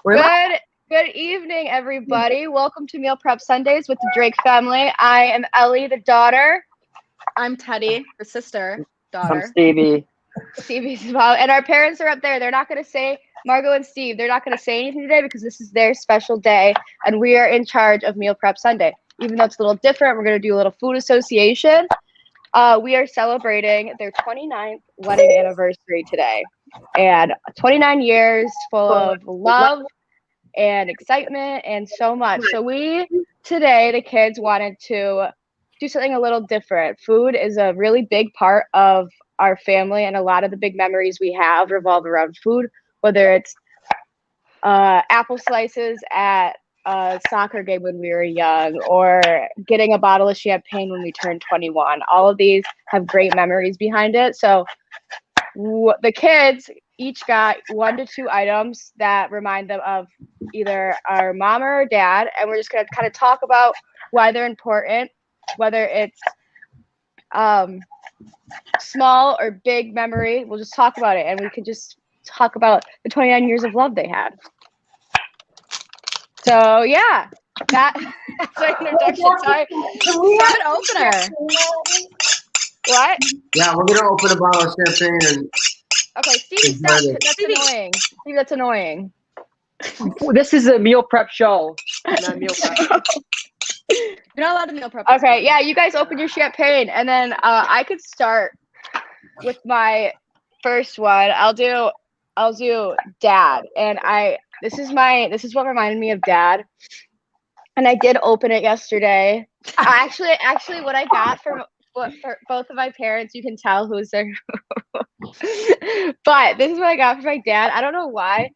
Good evening, everybody. Welcome to Meal Prep Sundays with the Drake family. I am Ellie, the daughter. I'm Teddy, the sister, daughter. I'm Stevie. Stevie's mom. And our parents are up there. They're not going to say, Margot and Steve, they're not going to say anything today because this is their special day. And we are in charge of Meal Prep Sunday. Even though it's a little different, we're going to do a little food association. We are celebrating their 29th wedding anniversary today. And 29 years full of love and excitement and so much. So today, the kids wanted to do something a little different. Food is a really big part of our family, and a lot of the big memories we have revolve around food, whether it's apple slices at a soccer game when we were young, or getting a bottle of champagne when we turned 21. All of these have great memories behind it. So the kids each got 1 to 2 items that remind them of either our mom or our dad, and we're just going to kind of talk about why they're important, whether it's small or big memory. We'll just talk about it, and we can just talk about the 29 years of love they had. So yeah, that's our introduction. Sorry. Have an opener. What? Yeah, we're gonna open a bottle of champagne and. Okay, Stevie, stop. That's annoying. Stevie, that's annoying. This is a meal prep show, not meal prep. You're not allowed to meal prep. Okay, yeah, you guys open your champagne, and then I could start with my first one. I'll do Dad, and this is what reminded me of Dad, and I did open it yesterday. Actually, what I got for both of my parents, you can tell who's their. But this is what I got for my dad. I don't know why,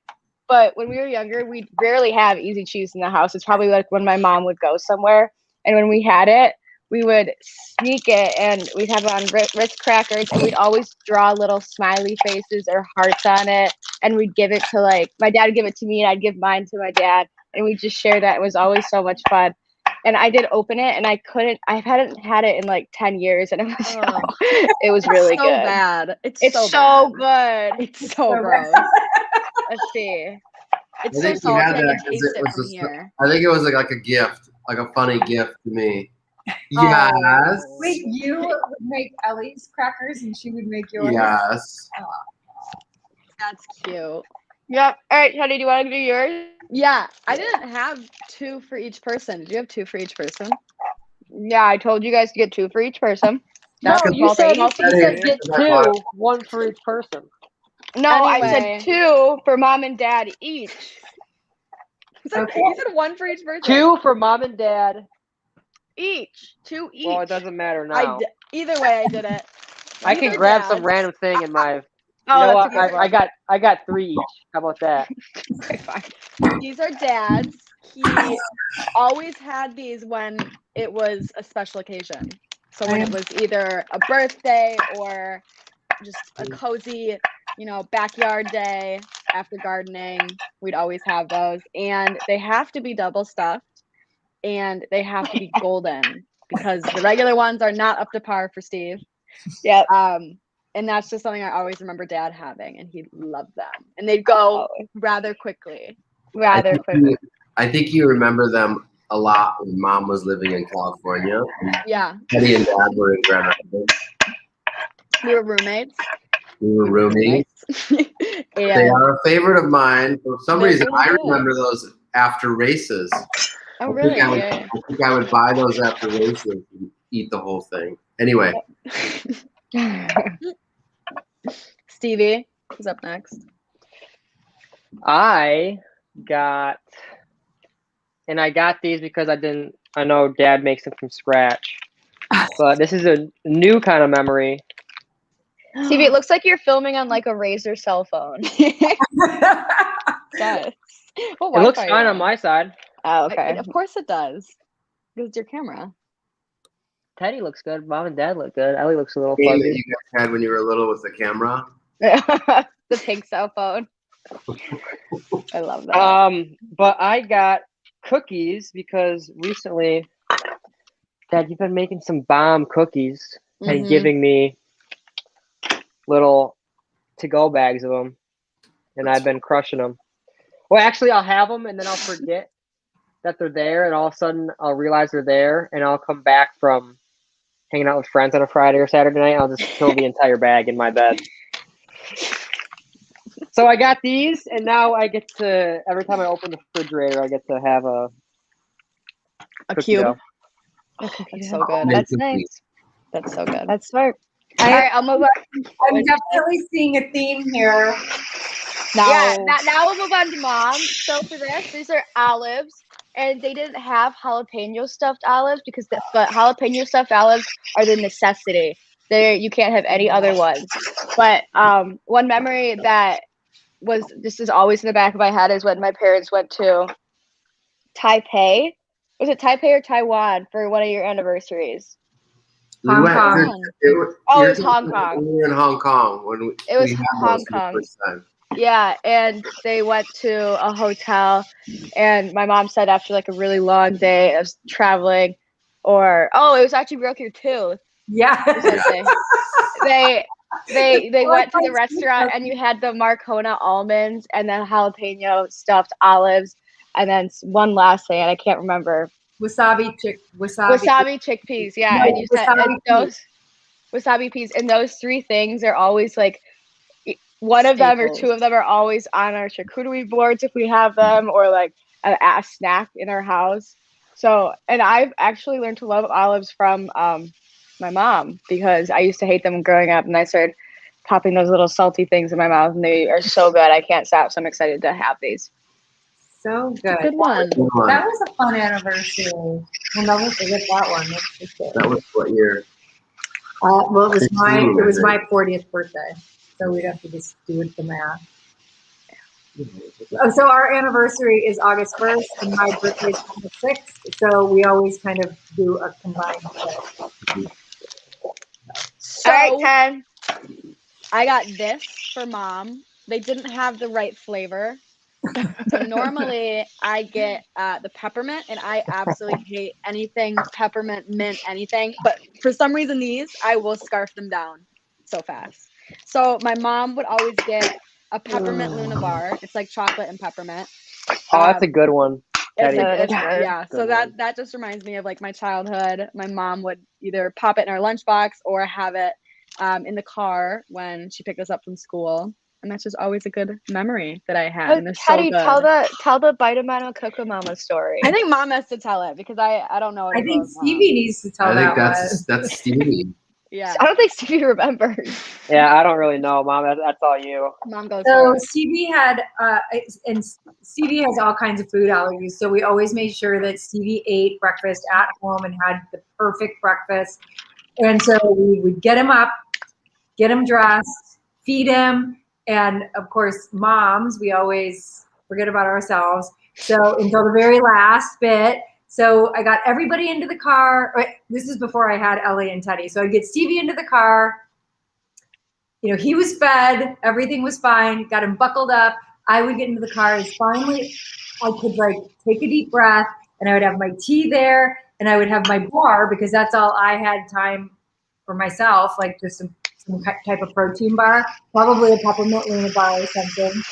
but when we were younger, we'd rarely have easy cheese in the house. It's probably like when my mom would go somewhere, and when we had it, we would sneak it, and we'd have it on Ritz crackers, and we'd always draw little smiley faces or hearts on it, and we'd give it to, like, my dad would give it to me, and I'd give mine to my dad, and we'd just share that. It was always so much fun. And I did open it, and I hadn't had it in like 10 years, and it was really so good. Bad. It's so good. It's so gross. Let's see. It's so salty. I can taste it from here. I think it was like a gift, like a funny gift to me. Yes. Wait, you would make Ellie's crackers and she would make yours? Yes. That's cute. Yep. All right, Teddy, do you want to do yours? Yeah, I didn't have 2 for each person. Did you have 2 for each person? Yeah, I told you guys to get 2 for each person. No, you said get 2, 1 for each person. No, Anyway. I said 2 for mom and dad each. You said 1 for each person. 2 for mom and dad. Each. 2 each. Well, it doesn't matter now. Either way, I did it. I can grab some random thing in my. Oh, I got 3 each. How about that? Okay, fine. These are Dad's. He always had these when it was a special occasion. So when it was either a birthday or just a cozy, backyard day after gardening, we'd always have those. And they have to be double stuffed, and they have to be golden because the regular ones are not up to par for Steve. Yeah. And that's just something I always remember Dad having, and he loved them. And they'd go rather quickly. I think you remember them a lot when Mom was living in California. Yeah. Teddy and Dad were in Grand Rapids. We were roommates. We were roommates. They are a favorite of mine. For some reason, I remember those after races. Oh, really? I think I would buy those after races and eat the whole thing. Anyway. Stevie, who's up next? I got these because I know Dad makes them from scratch. But this is a new kind of memory. Stevie, it looks like you're filming on like a Razr cell phone. Yes. Well, it looks fine on my side. Oh, okay. Of course it does. It's your camera. Teddy looks good. Mom and Dad look good. Ellie looks a little That fuzzy. you guys had when you were little with the camera. The pink cell phone. I love that. But I got cookies because recently, Dad, you've been making some bomb cookies and giving me little to-go bags of them, and I've been crushing them. Well, actually, I'll have them and then I'll forget that they're there, and all of a sudden I'll realize they're there, and I'll come back from hanging out with friends on a Friday or Saturday night. I'll just fill the entire bag in my bed. So I got these, and now I get to, every time I open the refrigerator, I get to have a cookie cube. dough. That's so good. That's nice. That's so good. That's smart. All right, I'll move on. I'm definitely seeing a theme here. Yeah, now we'll move on to mom. So for this, these are olives, and they didn't have jalapeno stuffed olives but jalapeno stuffed olives are the necessity. You can't have any other ones. But one memory that is always in the back of my head is when my parents went to Taipei. Was it Taipei or Taiwan for one of your anniversaries? Hong Kong. It was Hong Kong. We were in Hong Kong when It was we had Hong those for the Kong. first time. Yeah, and they went to a hotel, and my mom said after like a really long day of traveling, it was actually broke your tooth. Yeah. They went to the restaurant, and you had the Marcona almonds and then jalapeno stuffed olives, and then one last thing, and I can't remember. Wasabi chickpeas, yeah. No, And you said wasabi wasabi peas, and those three things are always like one of them or two of them are always on our charcuterie boards if we have them, or like a snack in our house. So, and I've actually learned to love olives from my mom, because I used to hate them growing up, and I started popping those little salty things in my mouth, and they are so good. I can't stop. So I'm excited to have these. So good. Good one. That was a fun anniversary. We'll never forget that one. That was what year? Well, it was my 40th birthday, so we'd have to just do the math. So our anniversary is August 1st, and my birthday is on the 6th. So we always kind of do a combined thing. So, all right, 10. I got this for mom. They didn't have the right flavor. So normally I get the peppermint, and I absolutely hate anything peppermint, mint, anything. But for some reason, these, I will scarf them down so fast. So my mom would always get a peppermint Luna bar. It's like chocolate and peppermint. Oh, that's a good one. Yeah, so that just reminds me of like my childhood. My mom would either pop it in our lunchbox or have it in the car when she picked us up from school. And that's just always a good memory that I had. And Teddy, so good. tell the Bitemano Coco Mama story. I think mom has to tell it, because I don't know. I think Stevie needs to tell that. I think that's Stevie. Yeah. I don't think Stevie remembers. Yeah, I don't really know, Mom. That's all you. Mom goes. So Stevie had, and Stevie has all kinds of food allergies. So we always made sure that Stevie ate breakfast at home and had the perfect breakfast. And so we would get him up, get him dressed, feed him. And of course, moms, we always forget about ourselves. So until the very last bit. So I got everybody into the car. This is before I had Ellie and Teddy. So I'd get Stevie into the car. You know, he was fed. Everything was fine. Got him buckled up. I would get into the car. And finally, I could like take a deep breath, and I would have my tea there, and I would have my bar, because that's all I had time for myself, like just some type of protein bar, probably a peppermint Luna bar or something.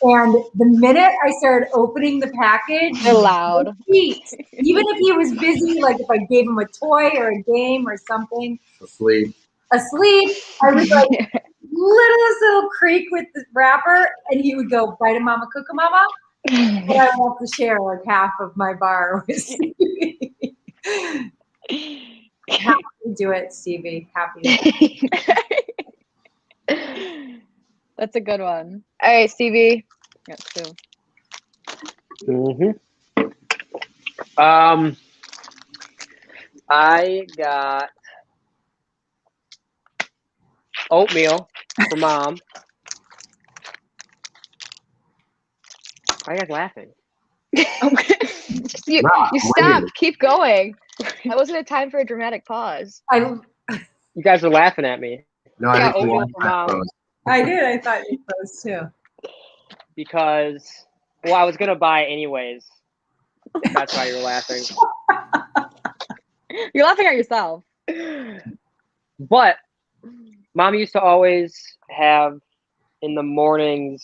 And the minute I started opening the package, they're loud. Even if he was busy, like if I gave him a toy or a game or something, asleep, I would like little creak with the wrapper, and he would go, "Bite a mama, cook a mama," and I would have to share like half of my bar with Stevie. Happy to do it, Stevie. Happy to do it. That's a good one. All right, Stevie. Yes, too. I got oatmeal for Mom. Why are you guys laughing? you stop. Keep going. That wasn't a time for a dramatic pause. You guys are laughing at me. No, I got oatmeal for Mom. I did. I thought you froze too. Because, well, I was going to buy it anyways. That's why you're laughing. You're laughing at yourself. But Mom used to always have in the mornings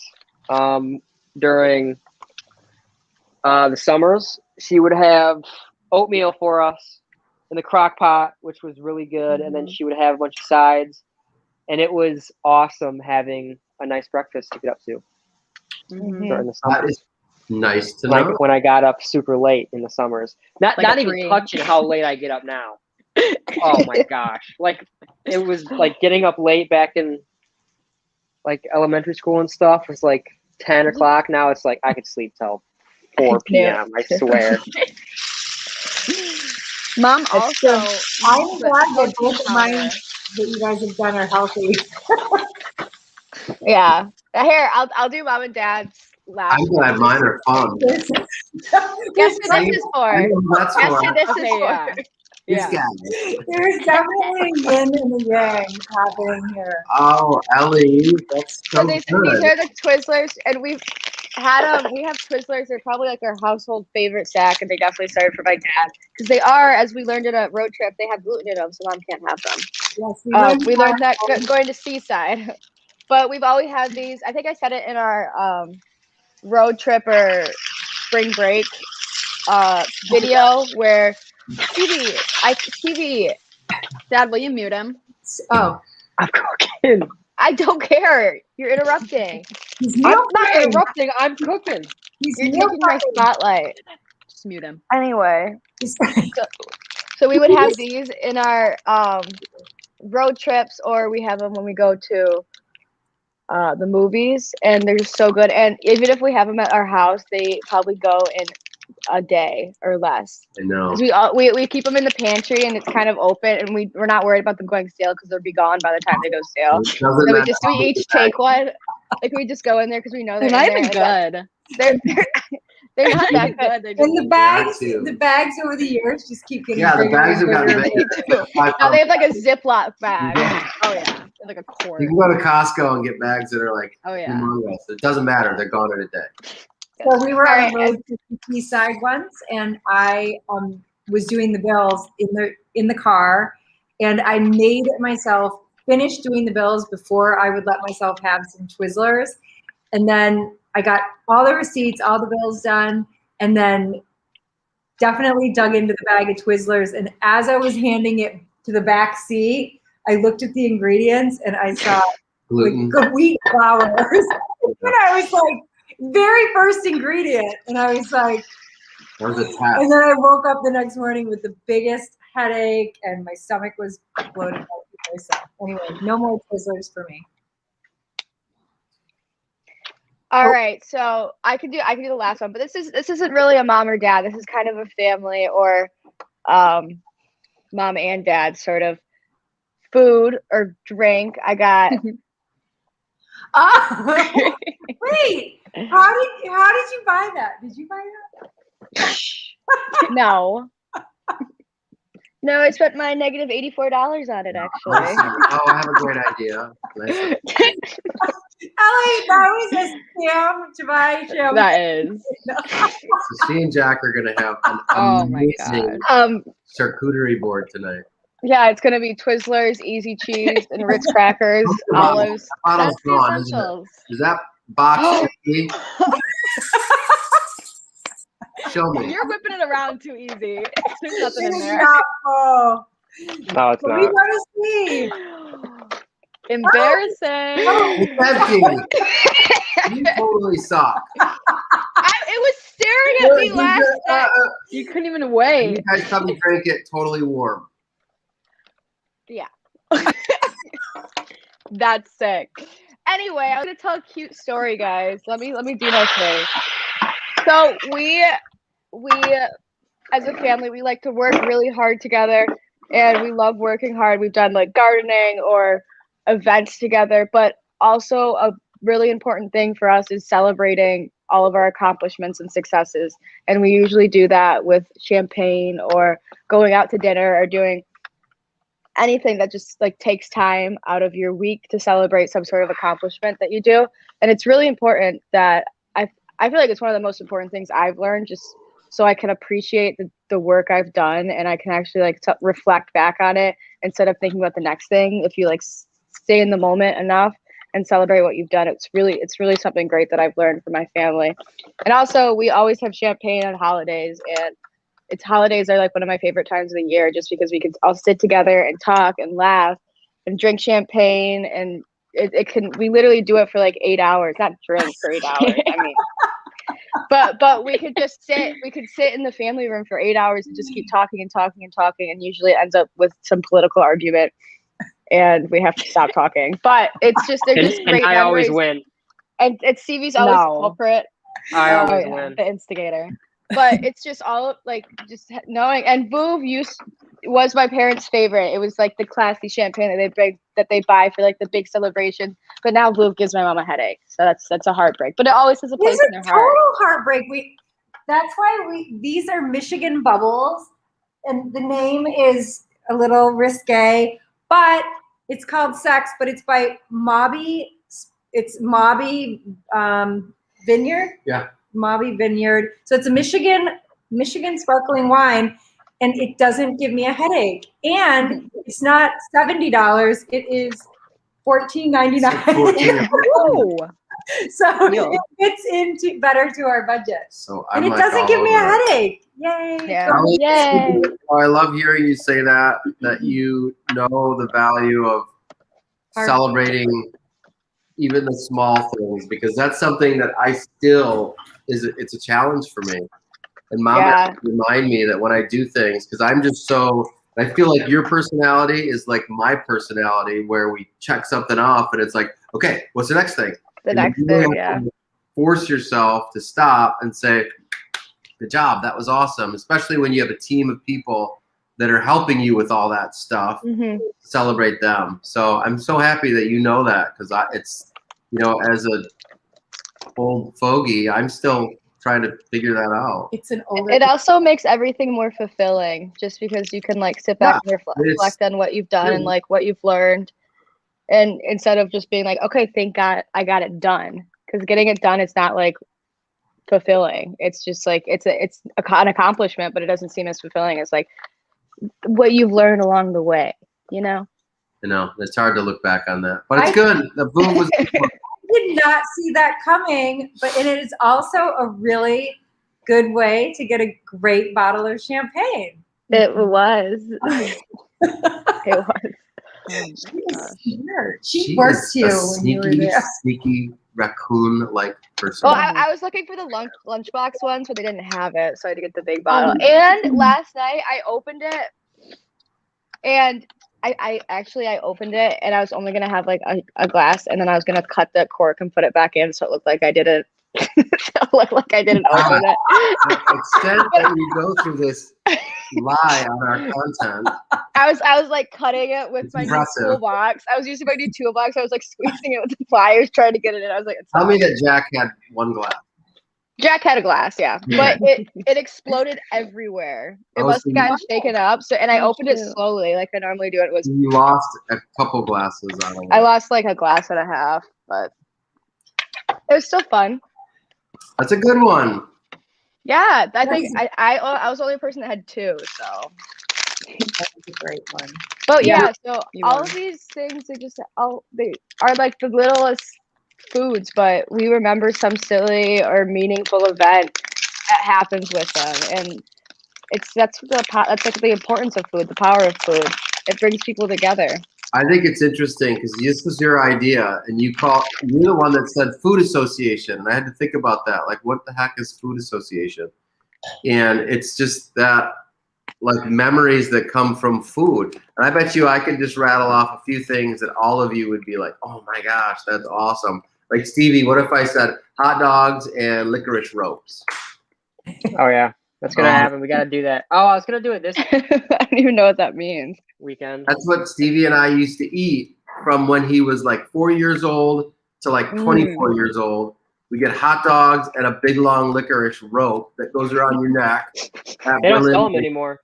during The summers, she would have oatmeal for us in the crock pot, which was really good. And then she would have a bunch of sides. And it was awesome having a nice breakfast to get up to during the summers. That is nice to know. When I got up super late in the summers. Not even 3. touching how late I get up now. Oh my gosh. Like it was like getting up late back in like elementary school and stuff was like 10 o'clock. Now it's like I could sleep till 4 p.m. I swear. Mom also. I'm glad that both of mine that you guys have done are healthy. Yeah. Here, I'll do mom and dad's last. I'm glad mine are fun. Guess who this is for? That's Guess for who this is Okay, for? yeah. these guys. There's definitely a yin and a yang happening here. Oh, Ellie, that's so So these good. are the Twizzlers, and we have Twizzlers. They're probably like our household favorite snack, and they definitely started for my dad because they are, as we learned in a road trip, they have gluten in them, so mom can't have them. Yes, We learned that going to Seaside, but we've always had these. I think I said it in our road trip or spring break video where TV. Dad, will you mute him? Oh, I'm cooking. I don't care. You're interrupting. he's I'm meal not prepping. interrupting. I'm cooking. He's You're meal taking my prepping. spotlight. Just mute him. Anyway, He's- so we would have these in our road trips, or we have them when we go to the movies, and they're just so good. And even if we have them at our house, they probably go in a day or less. I know. 'Cause we keep them in the pantry, and it's kind of open, and we're not worried about them going stale because they'll be gone by the time they go stale. It doesn't So matter we how each big take one. Like we just go in there because we know They're they're not in even there. good. They're not that good. They And just the bags over the years just keep getting Yeah, the bigger bags and have gotten bigger. bigger. Now they have like a Ziploc bag. Oh yeah, like a quart. You can go to Costco and get bags that are like Oh yeah. humongous. It doesn't matter. They're gone in a day. So we were on the Alright, road to the Seaside once, and I was doing the bills in the car, and I made myself finish doing the bills before I would let myself have some Twizzlers, and then I got all the receipts, all the bills done, and then definitely dug into the bag of Twizzlers. And as I was handing it to the back seat, I looked at the ingredients and I saw Gluten. like wheat flour, and I was like, very first ingredient, and I was like, That was a tap. and then I woke up the next morning with the biggest headache, and my stomach was bloated out. So anyway, no more Twizzlers for me. All right, so I can do the last one, but this isn't really a mom or dad. This is kind of a family or mom and dad sort of food or drink. I got Oh, wait! How did you buy that? Did you buy that? no. No, I spent my negative $84 on it actually. Oh, I have a great idea. Ellie, that was a scam to buy shampoo. That is. So she and Jack are gonna have an Oh my amazing charcuterie board tonight. Yeah, it's gonna be Twizzlers, Easy Cheese, and Ritz crackers, olives. Bottle's That's the gone, isn't it? essentials. Is that box empty? Show me. You're whipping it around too easy. There's nothing in It is there. not full. No, it's What are not. we gonna see? Embarrassing. It's empty. You totally suck. It was staring at me last night. You couldn't even You wait. guys probably drank it totally warm. Yeah. That's sick. Anyway, I'm gonna tell a cute story, guys. Let me do my thing. So we as a family, we like to work really hard together, and we love working hard. We've done like gardening or events together, but also a really important thing for us is celebrating all of our accomplishments and successes. And we usually do that with champagne or going out to dinner or doing anything that just like takes time out of your week to celebrate some sort of accomplishment that you do. And it's really important that I feel like it's one of the most important things I've learned, just so I can appreciate the work I've done, and I can actually like reflect back on it instead of thinking about the next thing. If you like stay in the moment enough, and celebrate what you've done. It's really something great that I've learned from my family. And also, we always have champagne on holidays, and holidays are like one of my favorite times of the year, just because we can all sit together and talk and laugh and drink champagne, and we literally do it for like 8 hours, not drink for 8 hours. I mean, but we could sit in the family room for 8 hours and just keep talking and talking and talking, and usually it ends up with some political argument, and we have to stop talking. But they're just great and I always memories. win. And Stevie's always the No. culprit. I always win. The instigator. But it's just all like just knowing. And Vouv was my parents' favorite. It was like the classy champagne that they buy for like the big celebration. But now Vouv gives my mom a headache, so that's a heartbreak. But it always has a place in their heart. Total heartbreak. That's why these are Michigan bubbles, and the name is a little risque, but it's called Sex. But it's by Mobby. It's Mobby Vineyard. Yeah. Mobby Vineyard. So it's a Michigan sparkling wine, and it doesn't give me a headache. And it's not $70. It is $14.99. Ooh. So Deal. it fits into better to our budget. So And I'm it like doesn't all give me a over it. headache. Yay. Yeah. So- Yay. Oh, I love hearing you say that you know the value of celebrating even the small things, because that's something that I still it's a challenge for me. And Mom has to remind me that when I do things, because I'm just I feel like your personality is like my personality, where we check something off and it's like, okay, what's the next thing? The next thing, yeah. Force yourself to stop and say, good job, that was awesome. Especially when you have a team of people that are helping you with all that stuff. Mm-hmm. Celebrate them. So I'm so happy that you know that, because it's, as a old fogey, I'm still trying to figure that out. It's an older. It also makes everything more fulfilling, just because you can like sit back and reflect on what you've done and like what you've learned, and instead of just being like, okay, thank God I got it done, because getting it done, it's not like fulfilling. It's just like it's an accomplishment, but it doesn't seem as fulfilling as like what you've learned along the way. It's hard to look back on that, but it's good. The boom was. I did not see that coming, and it is also a really good way to get a great bottle of champagne. It was. It was. She worked you when you were there. Sneaky raccoon-like person. Well, I was looking for the lunchbox ones, but they didn't have it, so I had to get the big bottle. And last night I opened it, and I opened it, and I was only gonna have like a glass, and then I was gonna cut the cork and put it back in, so it looked like I didn't. open it. The extent that you go through this lie on our content. I was like cutting it with my new toolbox. I was using my new toolbox. I was like squeezing it with the pliers, trying to get it in. I was like, tell me that Jack had one glass. Jack had a glass, yeah, but it exploded everywhere. It must have gotten shaken up. So, and I opened it slowly, like I normally do. You lost a couple glasses on it. I lost like a glass and a half, but it was still fun. That's a good one. Yeah, I think I was the only person that had two, so That's a great one. But yeah, so all of these things they are like the littlest foods, but we remember some silly or meaningful event that happens with them, and that's like the importance of food, the power of food. It brings people together. I think it's interesting because this was your idea, and you're the one that said food association, and I had to think about that. Like, what the heck is food association? And it's just that, like, memories that come from food. And I bet you I could just rattle off a few things that all of you would be like, oh my gosh, that's awesome. Like, Stevie, what if I said hot dogs and licorice ropes? Oh yeah, that's gonna happen. We gotta do that. Oh, I was gonna do it this I don't even know what that means. weekend. That's what Stevie and I used to eat from when he was like 4 years old to like 24 years old. We get hot dogs and a big long licorice rope that goes around your neck. They don't sell them anymore.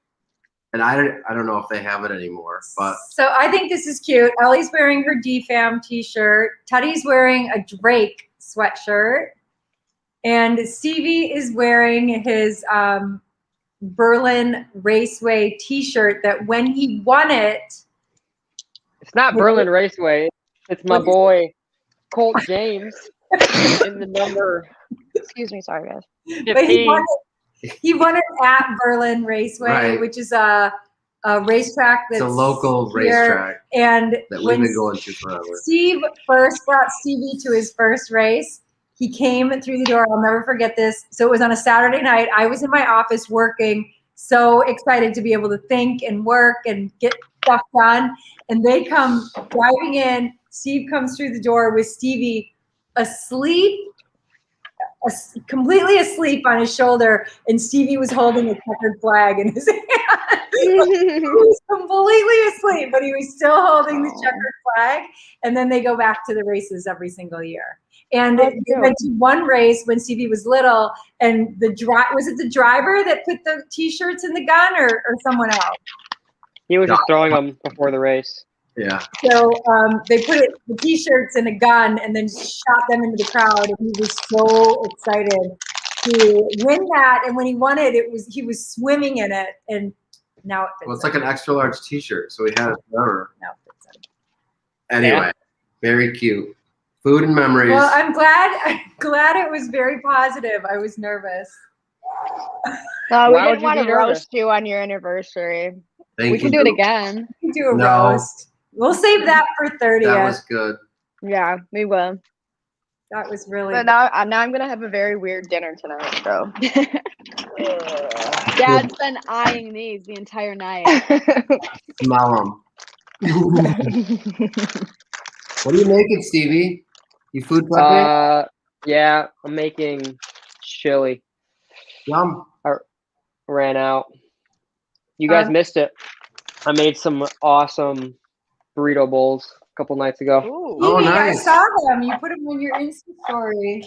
And I don't know if they have it anymore, but So I think this is cute. Ellie's wearing her DFAM t-shirt. Teddy's wearing a Drake sweatshirt. And Stevie is wearing his Berlin Raceway t-shirt that when he won it. It's not Berlin Raceway. It's my boy. Colt James in the number Excuse me, sorry guys. But 15. he won it at Berlin Raceway, Right. which is a racetrack that's It's a local here. racetrack And that we've when been going to forever. Steve first brought Stevie to his first race, he came through the door. I'll never forget this. So it was on a Saturday night. I was in my office working, so excited to be able to think and work and get stuff done. And they come driving in. Steve comes through the door with Stevie asleep, completely asleep on his shoulder, and Stevie was holding a checkered flag in his hand. He was completely asleep, but he was still holding the checkered flag. And then they go back to the races every single year. And they went to one race when Stevie was little, and was it the driver that put the T-shirts in the gun, or someone else? He was just throwing them before the race. Yeah. So they put the T-shirts in a gun and then shot them into the crowd, and he was so excited to win that. And when he won it, he was swimming in it, and now it fits. Well, it's like an extra large T-shirt, so we had it forever. Now it fits in. Anyway, very cute. Food and memories. Well, I'm glad it was very positive. I was nervous. No, we Why would didn't you want to be nervous? roast you on your anniversary. Thank We you. can do it again. We can do a No. roast. We'll save that for 30th. That was good. Yeah, we will. That was really. But now I'm gonna have a very weird dinner tonight. So Dad's been eyeing these the entire night. Smell them. What are you making, Stevie? You food prepping? Yeah, I'm making chili. Yum. Ran out. You guys missed it. I made some awesome burrito bowls a couple nights ago. Ooh. Oh, Stevie, nice. I saw them. You put them on your Insta story.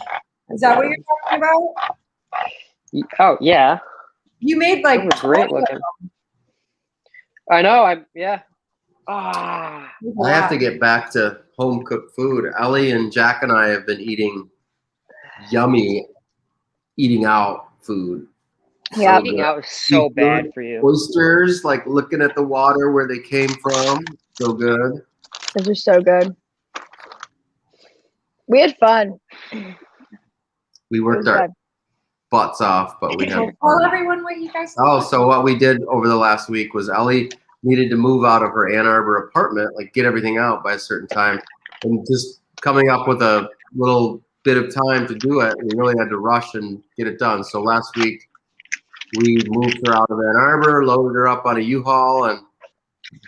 Is that what you're talking about? Oh yeah, You made they like were great 20 of looking. I know. Ah, them. I have to get back to home cooked food. Ellie and Jack and I have been eating yummy, eating out food. Yeah. eating out is so bad for you. Oysters, like looking at the water where they came from. So good. those are so good. We had fun. We It worked was our good. butts off, but we had Tell fun. everyone what you guys. Oh, so what we did over the last week was Ellie needed to move out of her Ann Arbor apartment, like get everything out by a certain time, and just coming up with a little bit of time to do it, we really had to rush and get it done. So last week we moved her out of Ann Arbor, loaded her up on a U-Haul, and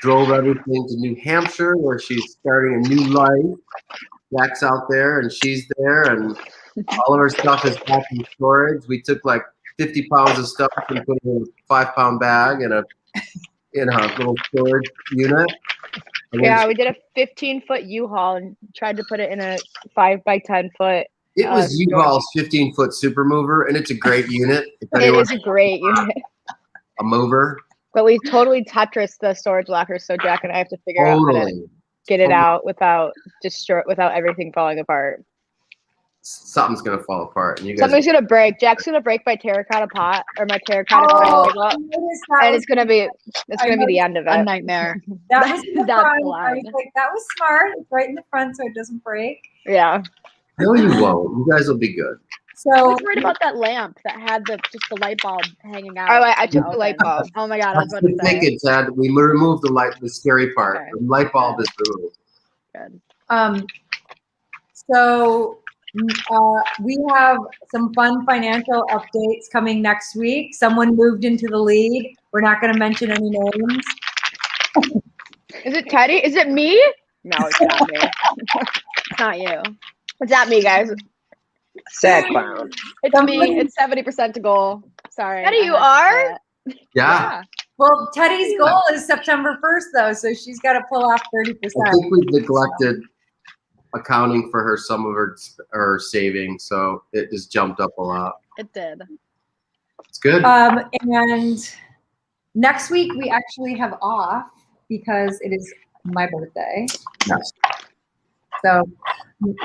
drove everything to New Hampshire, where she's starting a new life. Jack's out there, and she's there, and all of her stuff is back in storage. We took like 50 pounds of stuff and put it in a 5-pound bag in a little storage unit. And then Yeah, we did a 15-foot U-Haul and tried to put it in a 5 by 10 foot. it was U-Haul's 15-foot super mover, and it's a great unit. If It anyone is a great unit, a mover, but we totally Tetris the storage locker, so Jack and I have to figure out how to totally. get it out without everything falling apart. Something's gonna fall apart, and you guys. Something's gonna break. Jack's gonna break my terracotta pot or my terracotta Oh, pot, I noticed that and was- it's gonna be the end of A it. nightmare. That was in the That's front. I loud. was like, that was smart. It's right in the front so it doesn't break. Yeah. No, you won't. You guys will be good. I So was worried about that lamp that had just the light bulb hanging out. Oh, I took the light open. bulb. Oh my god, I was That's about the to say. thing. It's we removed the scary part. Okay. The light bulb is removed. Good. so we have some fun financial updates coming next week. Someone moved into the lead. We're not going to mention any names. Is it Teddy? Is it me? No, it's not me. It's not you. It's not me, guys. Sad clown. It's me. It's 70% to goal. Sorry. Teddy, I you had to are? say it. Yeah. Well, Teddy's goal is September 1st, though, so she's got to pull off 30%. I think we've neglected accounting for some of her savings, so it just jumped up a lot. It did. It's good. And next week we actually have off because it is my birthday. Yes. So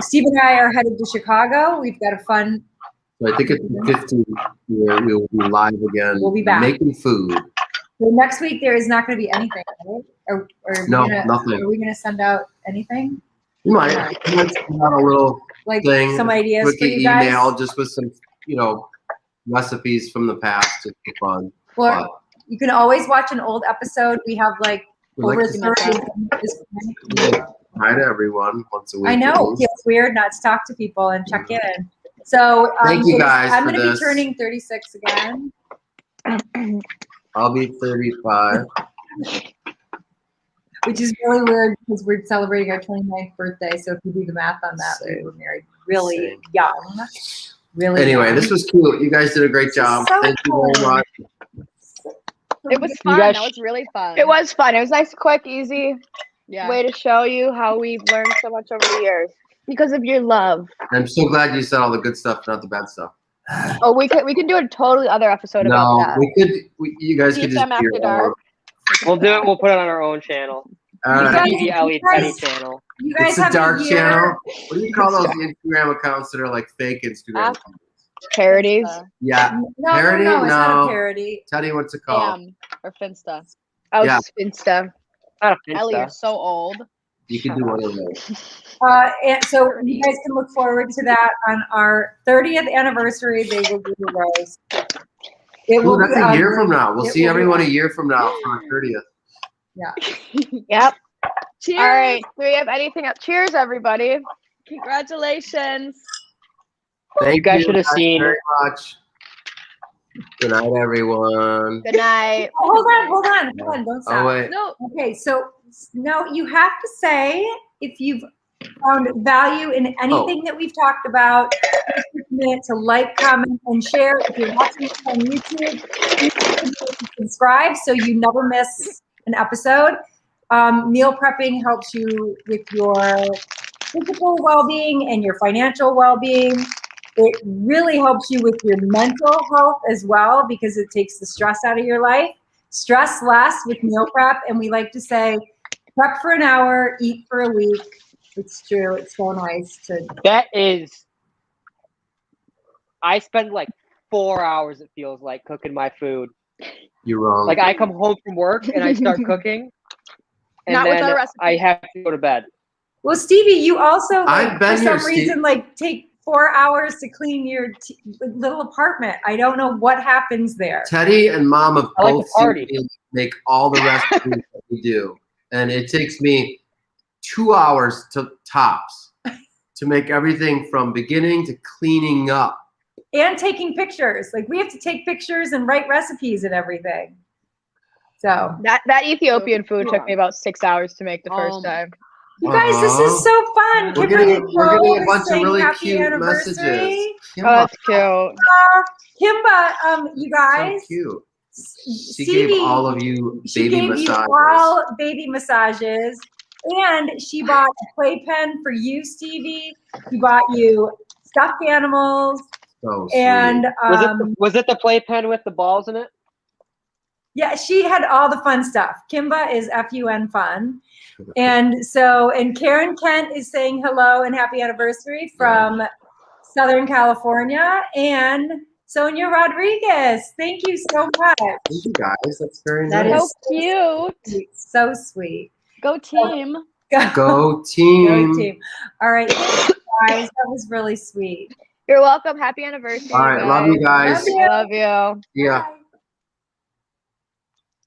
Steve and I are headed to Chicago. We've got a fun. So I think it's the 15th. We will be live again. We'll be back. Making food. So next week there is not going to be anything, right? No, nothing. Are we going to send out anything? You might have a little Like thing, some ideas for quickie you guys. email just with some, recipes from the past just for fun. Or you can always watch an old episode. We have like We'd over like to 30. Hi to everyone once a week. I know. at It least. feels weird not to talk to people and check in. So Thank you guys I'm for going to be this. turning 36 again. I'll be 35. Which is really weird because we're celebrating our 29th birthday. So if you do the math on that, we were married really young. Really Anyway, young. this was cute. You guys did a great job. so Thank you very much. It was fun. guys- That was really fun. It was fun. It was nice, quick, easy Yeah. way to show you how we've learned so much over the years because of your love. I'm so glad you said all the good stuff, not the bad stuff. Oh, we can do a totally other episode about No, that. we could. You guys could just DFAM After do Dark. We'll do it. We'll put it on our own channel. All You right. guys- TV Ellie Teddy channel. You guys It's a have dark a year. channel. What do you call those Instagram accounts that are like fake Instagram Ah. accounts? Parodies. Yeah. No, Parody? no, it's not No. a parody. Teddy, what's it called? Or Finsta. Oh, Yeah. Finsta. Not a Ellie, you're Finsta. so old. You can do one of those. And so you guys can look forward to that on our 30th anniversary. They will do the rose. It Ooh, will that's be a year ugly. from now. We'll It see will be everyone a ugly. year from now for our 30th. Yep. Cheers. All right. Do we have anything else? Cheers, everybody. Congratulations. Thank You guys should have guys seen- very much. Good night, everyone. Good night. Oh, hold on. Don't stop. Oh, wait. No. Okay, so no, you have to say if you've found value in anything that we've talked about. Take a minute to like, comment, and share. If you're watching this on YouTube, please subscribe so you never miss an episode. Meal prepping helps you with your physical well-being and your financial well-being. It really helps you with your mental health as well because it takes the stress out of your life. Stress less with meal prep, and we like to say, prep for an hour, eat for a week. It's true. It's so nice to. That is. I spend like 4 hours. It feels like cooking my food. You're wrong. Like I come home from work and I start cooking, and Not with then our recipe. I have to go to bed. Well, Stevie, you also, I've been for here, some reason, Steve. take 4 hours to clean your little apartment. I don't know what happens there. Teddy and Mom have I like both to party. seen me make all the recipes that we do. And it takes me 2 hours to tops to make everything from beginning to cleaning up. And taking pictures. Like we have to take pictures and write recipes and everything. So That Ethiopian food took me about 6 hours to make the first Um, time. you guys, this is so fun. We're Kimberly getting a is bunch of saying really happy cute anniversary. messages. Oh, that's cute. Kimba, you guys. So cute. She Stevie, gave all of you she baby gave massages. you all baby massages. And she bought a playpen for you, Stevie. She bought you stuffed animals. So sweet. And Was it the playpen with the balls in it? yeah, she had all the fun stuff. Kimba is F-U-N fun. And so, and Karen Kent is saying hello and happy anniversary from Southern California. And Sonia Rodriguez, thank you so much. Thank you guys. That's very That nice. is So cute. sweet. So sweet. Go team. Go team. Go team. All right, thank you guys. That was really sweet. You're welcome. Happy anniversary. All right. Love you guys. Love you. Love you. Yeah. Bye.